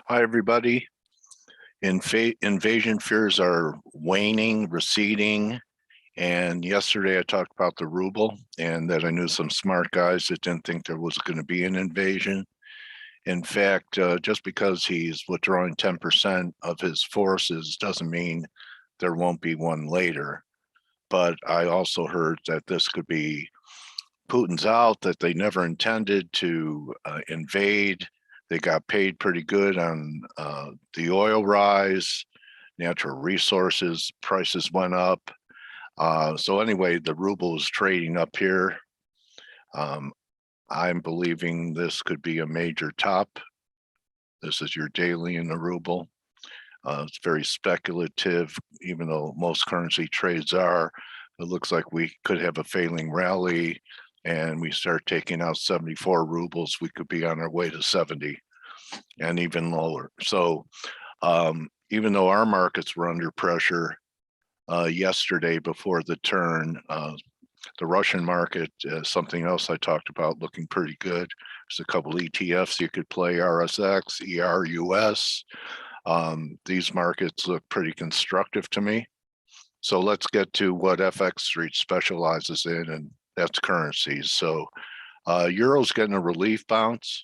Hi, everybody. Invasion fears are waning, receding. And yesterday I talked about the ruble and that I knew some smart guys that didn't think there was going to be an invasion. In fact, just because he's withdrawing 10% of his forces doesn't mean there won't be one later. But I also heard that this could be Putin's out, that they never intended to invade. They got paid pretty good on the oil rise, natural resources prices went up. So anyway, the ruble is trading up here. I'm believing this could be a major top. This is your daily in the ruble. It's very speculative, even though most currency trades are. It looks like we could have a failing rally and we start taking out 74 rubles, we could be on our way to 70 and even lower. So even though our markets were under pressure yesterday before the turn, the Russian market, something else I talked about, looking pretty good. There's a couple ETFs you could play, RSX, ERUS. These markets look pretty constructive to me. So let's get to what FX Street specializes in, and that's currencies. So Euro's getting a relief bounce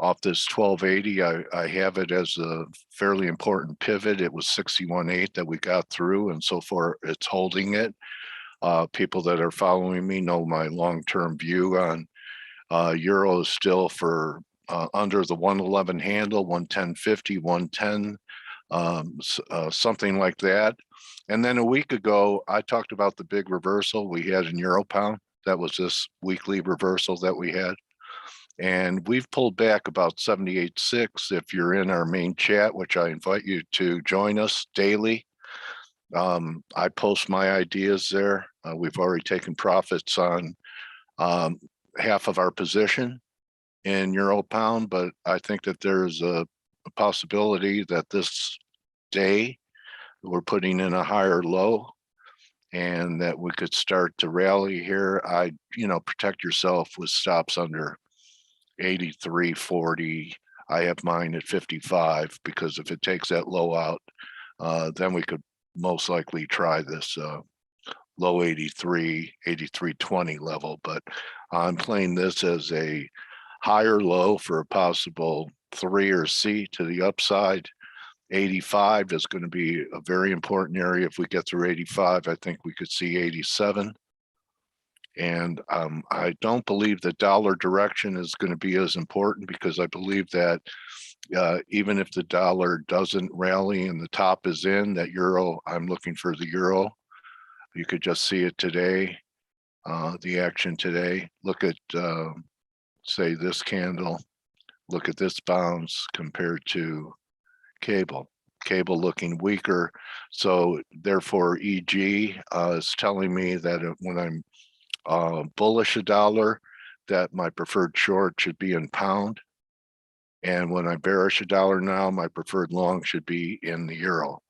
off this 1280. I have it as a fairly important pivot. It was 61.8 that we got through, and so far it's holding it. People that are following me know my long-term view on Euro is still for under the 111 handle, 110.50, 110, something like that. And then a week ago, I talked about the big reversal we had in Euro Pound. That was this weekly reversal that we had. And we've pulled back about 78.6. If you're in our main chat, which I invite you to join us daily, I post my ideas there. We've already taken profits on half of our position in Euro Pound, but I think that there's a possibility that this day we're putting in a higher low and that we could start to rally here. Protect yourself with stops under 83.40. I have mine at 55 because if it takes that low out, then we could most likely try this low 83, 83.20 level. But I'm playing this as a higher low for a possible 3 or C to the upside. 85 is going to be a very important area. If we get through 85, I think we could see 87. And I don't believe the dollar direction is going to be as important because I believe that even if the dollar doesn't rally and the top is in, that euro, I'm looking for the euro. You could just see it today, the action today. Look at, say, this candle. Look at this bounce compared to cable looking weaker. So therefore EG is telling me that when I'm bullish a dollar, that my preferred short should be in pound. And when I bearish a dollar now, my preferred long should be in the euro,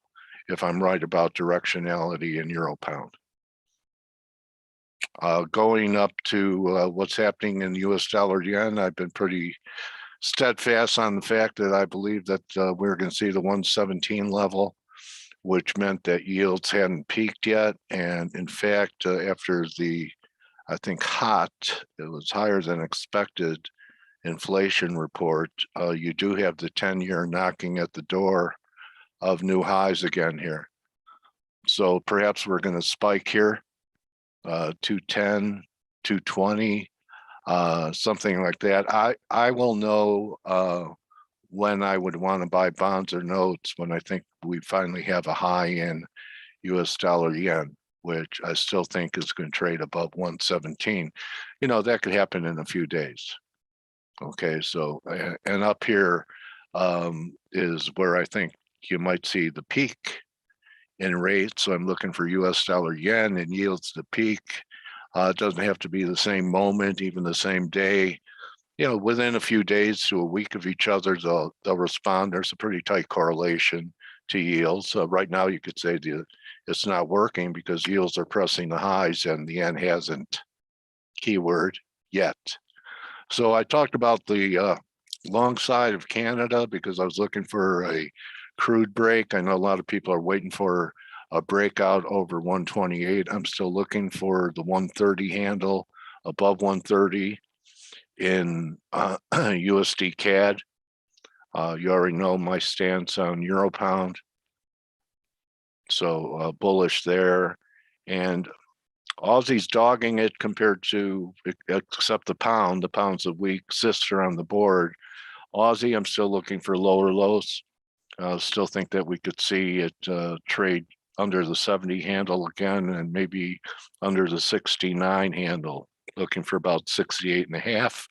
if I'm right about directionality in Euro Pound. Going up to what's happening in US dollar yen, I've been pretty steadfast on the fact that I believe that we're going to see the 117 level, which meant that yields hadn't peaked yet. And in fact, after the, I think it was higher than expected inflation report, you do have the 10-year knocking at the door of new highs again here. So perhaps we're going to spike here, 210, 220, something like that. I will know when I would want to buy bonds or notes when I think we finally have a high in US dollar yen, which I still think is going to trade above 117. That could happen in a few days. Okay, so, and up here is where I think you might see the peak in rates. So I'm looking for US dollar yen and yields to peak. It doesn't have to be the same moment, even the same day. Within a few days to a week of each other, they'll respond. There's a pretty tight correlation to yields. So right now you could say it's not working because yields are pressing the highs and the yen hasn't, keyword, yet. So I talked about the long side of Canada because I was looking for a crude break. I know a lot of people are waiting for a breakout over 128. I'm still looking for the 130 handle above 130 in USDCAD. You already know my stance on Euro Pound. So bullish there. And Aussie's dogging it compared to, except the pound's a weak sister on the board. Aussie, I'm still looking for lower lows. Still think that we could see it trade under the 70 handle again and maybe under the 69 handle, looking for about 68 and a half.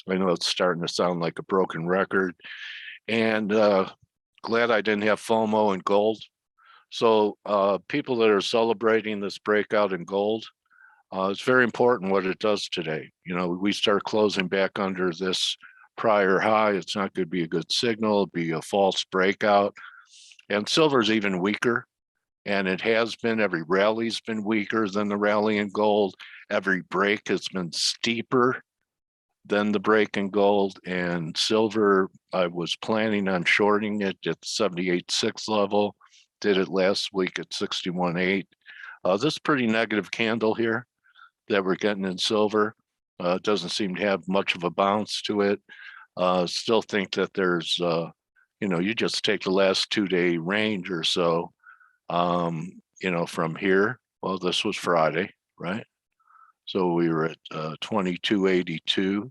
I know it's starting to sound like a broken record. And glad I didn't have FOMO in gold. So people that are celebrating this breakout in gold, it's very important what it does today. You know, we start closing back under this prior high. It's not going to be a good signal. It'd be a false breakout. And silver's even weaker. And it has been. Every rally's been weaker than the rally in gold. Every break has been steeper than the break in gold. And silver, I was planning on shorting it at 78.6 level. Did it last week at 61.8. This pretty negative candle here that we're getting in silver doesn't seem to have much of a bounce to it. Still think that there's, you know, you just take the last 2-day range or so, you know, from here. Well, this was Friday, right? So we were at 22.82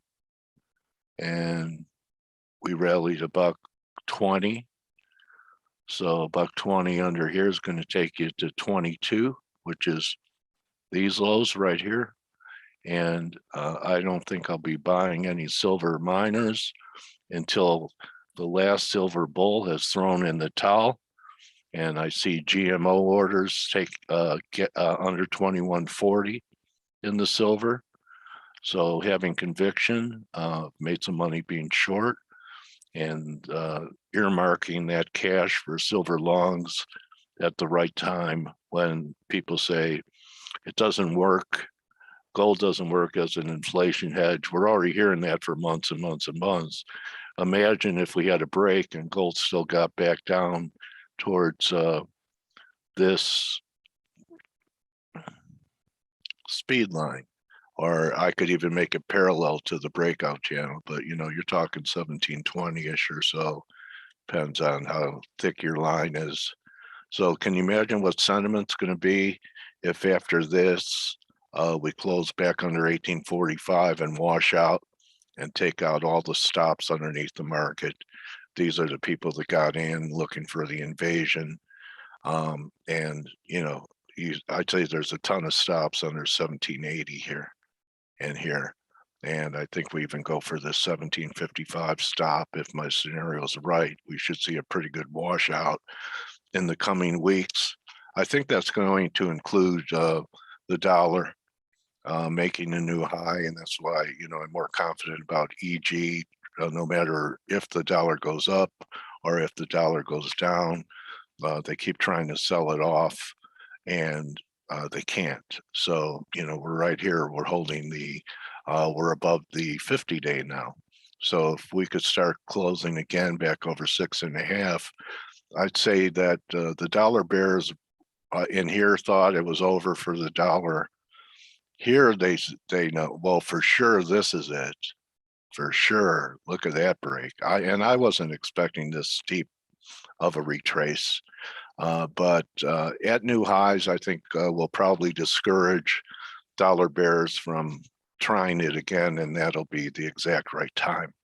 and we rallied $1.20. So $1.20 under here is going to take you to 22, which is these lows right here. And I don't think I'll be buying any silver miners until the last silver bull has thrown in the towel. And I see GMO orders get under 21.40 in the silver. So having conviction, made some money being short, and earmarking that cash for silver longs at the right time when people say it doesn't work. Gold doesn't work as an inflation hedge. We're already hearing that for months and months and months. Imagine if we had a break and gold still got back down towards this speed line, or I could even make it parallel to the breakout channel, but you know, you're talking 1720-ish or so, depends on how thick your line is. So can you imagine what sentiment's going to be if after this we close back under 1845 and wash out and take out all the stops underneath the market? These are the people that got in looking for the invasion. And, you know, I'd say there's a ton of stops under 1780 here and here. And I think we even go for this 1755 stop. If my scenario is right, we should see a pretty good washout in the coming weeks. I think that's going to include the dollar making a new high, and that's why, you know, I'm more confident about EG, no matter if the dollar goes up or if the dollar goes down. They keep trying to sell it off, and they can't. So, you know, we're right here. We're holding the, we're above the 50-day now. So if we could start closing again back over 6.5, I'd say that the dollar bears in here thought it was over for the dollar. Here they know, well, for sure this is it. For sure. Look at that break. I wasn't expecting this steep of a retrace. But at new highs, I think will probably discourage dollar bears from trying it again, and that'll be the exact right time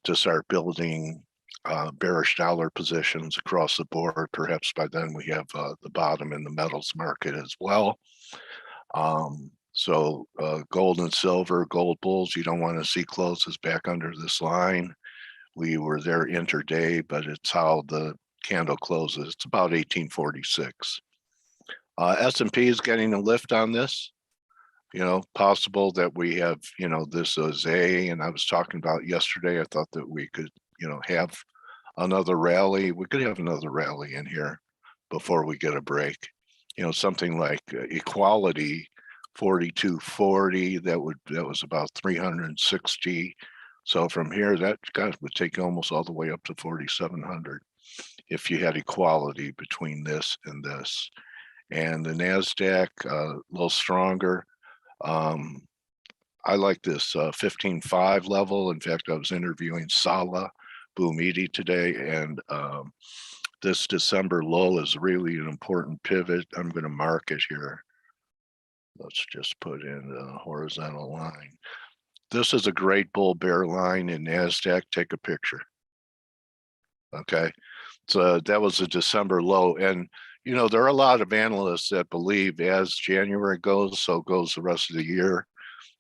to start building bearish dollar positions across the board. Perhaps by then we have the bottom in the metals market as well. So gold and silver, gold bulls, you don't want to see closes back under this line. We were there intraday, but it's how the candle closes. It's about 1846. S&P is getting a lift on this. You know, possible that we have, you know, this is and I was talking about yesterday, I thought that we could, you know, have another rally. We could have another rally in here before we get a break. You know, something like equality 42.40, that was about 360 So from here, that would take you almost all the way up to 4,700 if you had equality between this and this. And the NASDAQ, a little stronger. I like this 15.5 level. In fact, I was interviewing Salah Boumidi today, and this December low is really an important pivot. I'm going to mark it here. Let's just put in a horizontal line. This is a great bull bear line in NASDAQ. Take a picture. Okay, so that was a December low. And, you know, there are a lot of analysts that believe as January goes, so goes the rest of the year.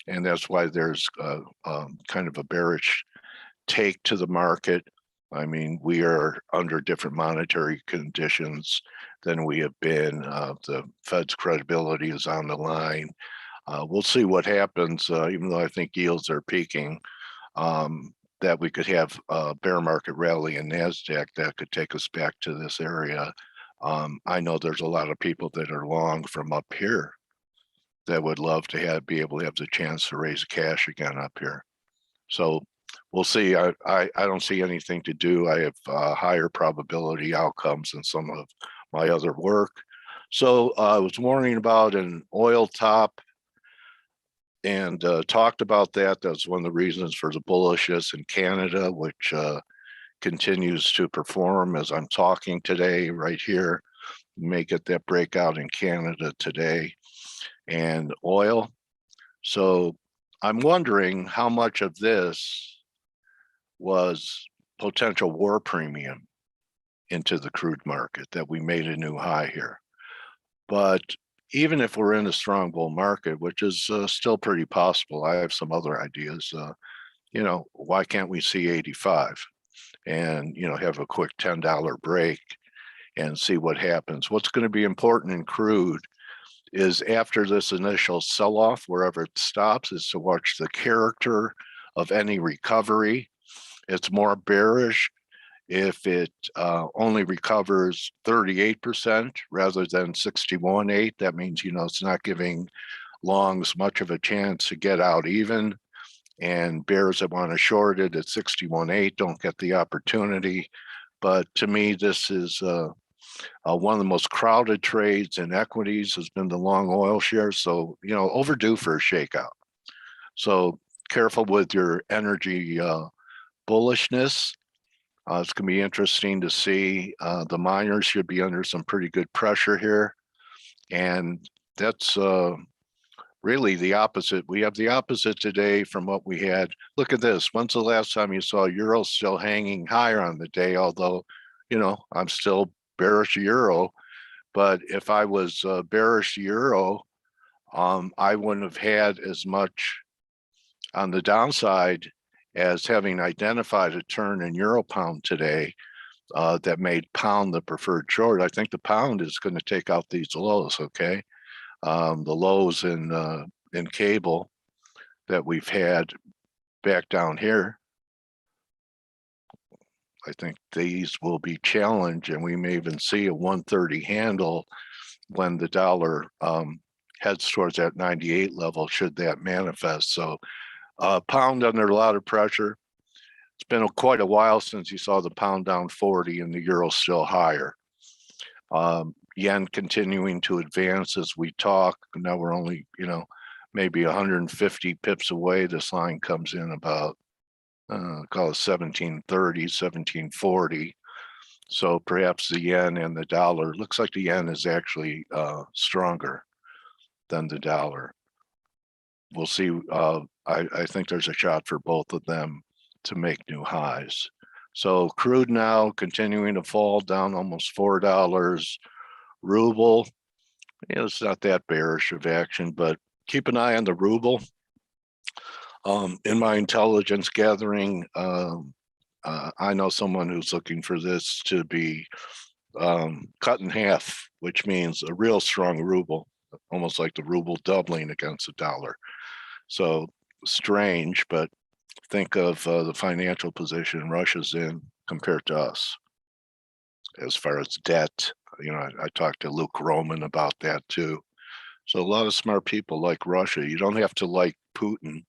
And that's why there's kind of a bearish take to the market. I mean, we are under different monetary conditions than we have been. The Fed's credibility is on the line. We'll see what happens, even though I think yields are peaking, that we could have a bear market rally in NASDAQ that could take us back to this area. I know there's a lot of people that are long from up here that would love to be able to have the chance to raise cash again up here. So we'll see. I don't see anything to do. I have higher probability outcomes than some of my other work. So I was warning about an oil top and talked about that. That's one of the reasons for the bullishness in Canada, which continues to perform as I'm talking today right here. You may get that breakout in Canada today. And oil. So I'm wondering how much of this was potential war premium into the crude market that we made a new high here. But even if we're in a strong bull market, which is still pretty possible, I have some other ideas. You know, why can't we see 85 and, you know, have a quick $10 break and see what happens? What's going to be important in crude is after this initial sell-off, wherever it stops, is to watch the character of any recovery. It's more bearish if it only recovers 38% rather than 61.8. That means, you know, it's not giving longs much of a chance to get out even. And bears that want to short it at 61.8 don't get the opportunity. But to me, this is one of the most crowded trades in equities has been the long oil shares. So, you know, overdue for a shakeout. So careful with your energy bullishness. It's going to be interesting to see. The miners should be under some pretty good pressure here. And that's really the opposite. We have the opposite today from what we had. Look at this. When's the last time you saw euro still hanging higher on the day? Although, you know, I'm still bearish euro, but if I was bearish euro, I wouldn't have had as much on the downside as having identified a turn in euro pound today that made pound the preferred short. I think the pound is going to take out these lows. Okay, the lows in cable that we've had back down here. I think these will be challenged, and we may even see a 130 handle when the dollar heads towards that 98 level, should that manifest. So pound under a lot of pressure. It's been quite a while since you saw the pound down 40 and the euro still higher. Yen continuing to advance as we talk. Now we're only, you know, maybe 150 pips away. This line comes in about call it 1730, 1740. So perhaps the yen and the dollar, looks like the yen is actually stronger than the dollar. We'll see. I think there's a shot for both of them to make new highs. So crude now continuing to fall down almost $4. Ruble, you know, it's not that bearish of action, but keep an eye on the ruble. In my intelligence gathering, I know someone who's looking for this to be cut in half, which means a real strong ruble, almost like the ruble doubling against the dollar. So strange, but think of the financial position Russia's in compared to us as far as debt. You know, I talked to Luke Roman about that too. So a lot of smart people like Russia. You don't have to like Putin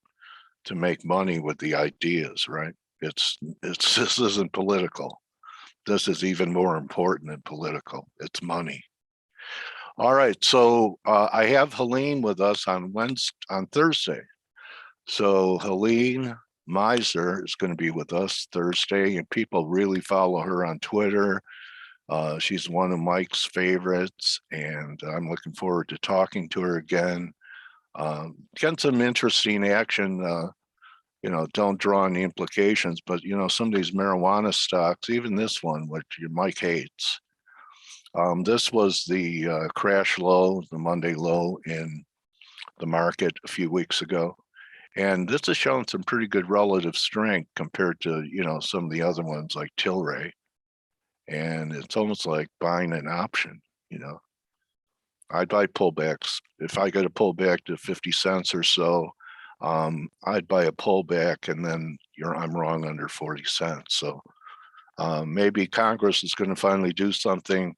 to make money with the ideas, right? It's this isn't political. This is even more important than political. It's money. All right, so I have Helene with us on Thursday. So Helene Miser is going to be with us Thursday, and people really follow her on Twitter. She's one of Mike's favorites, and I'm looking forward to talking to her again. Getting some interesting action. Don't draw any implications, but some of these marijuana stocks, even this one, which Mike hates. This was the crash low, the Monday low in the market a few weeks ago. And this has shown some pretty good relative strength compared to, some of the other ones like Tilray. And it's almost like buying an option, I'd buy pullbacks. If I get a pullback to 50 cents or so, I'd buy a pullback, and then I'm wrong under 40 cents. So maybe Congress is going to finally do something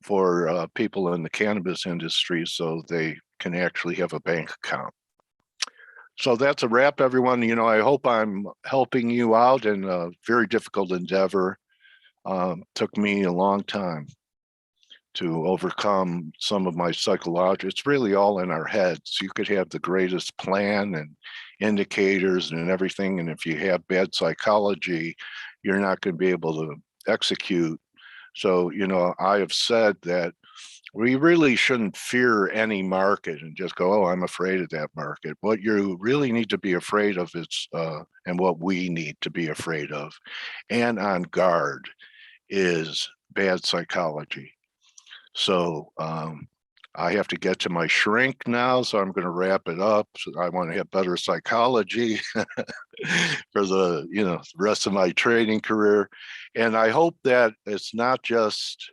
for people in the cannabis industry so they can actually have a bank account. So that's a wrap, everyone. I hope I'm helping you out in a very difficult endeavor. Took me a long time to overcome some of my psychological. It's really all in our heads. You could have the greatest plan and indicators and everything, and if you have bad psychology, you're not going to be able to execute. So, I have said that we really shouldn't fear any market and just go, oh, I'm afraid of that market. What you really need to be afraid of is, and what we need to be afraid of and on guard is bad psychology. So I have to get to my shrink now, so I'm going to wrap it up. So I want to have better psychology for the rest of my trading career. And I hope that it's not just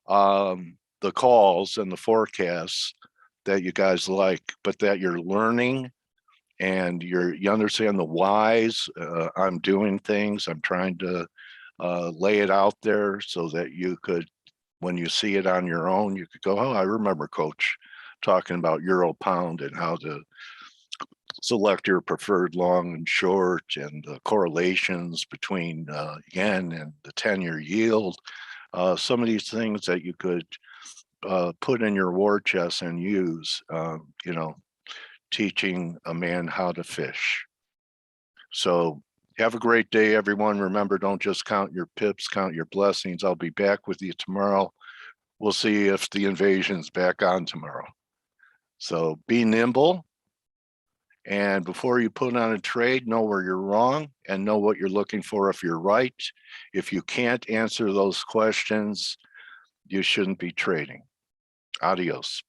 the calls and the forecasts that you guys like, but that you're learning and you understand the whys. I'm doing things. I'm trying to lay it out there so that you could, when you see it on your own, you could go, oh, I remember Coach talking about Euro Pound and how to select your preferred long and short and the correlations between yen and the 10-year yield. Some of these things that you could put in your war chest and use, teaching a man how to fish. So have a great day, everyone. Remember, don't just count your pips, count your blessings. I'll be back with you tomorrow. We'll see if the invasion's back on tomorrow. So be nimble. And before you put on a trade, know where you're wrong and know what you're looking for if you're right. If you can't answer those questions, you shouldn't be trading. Adios.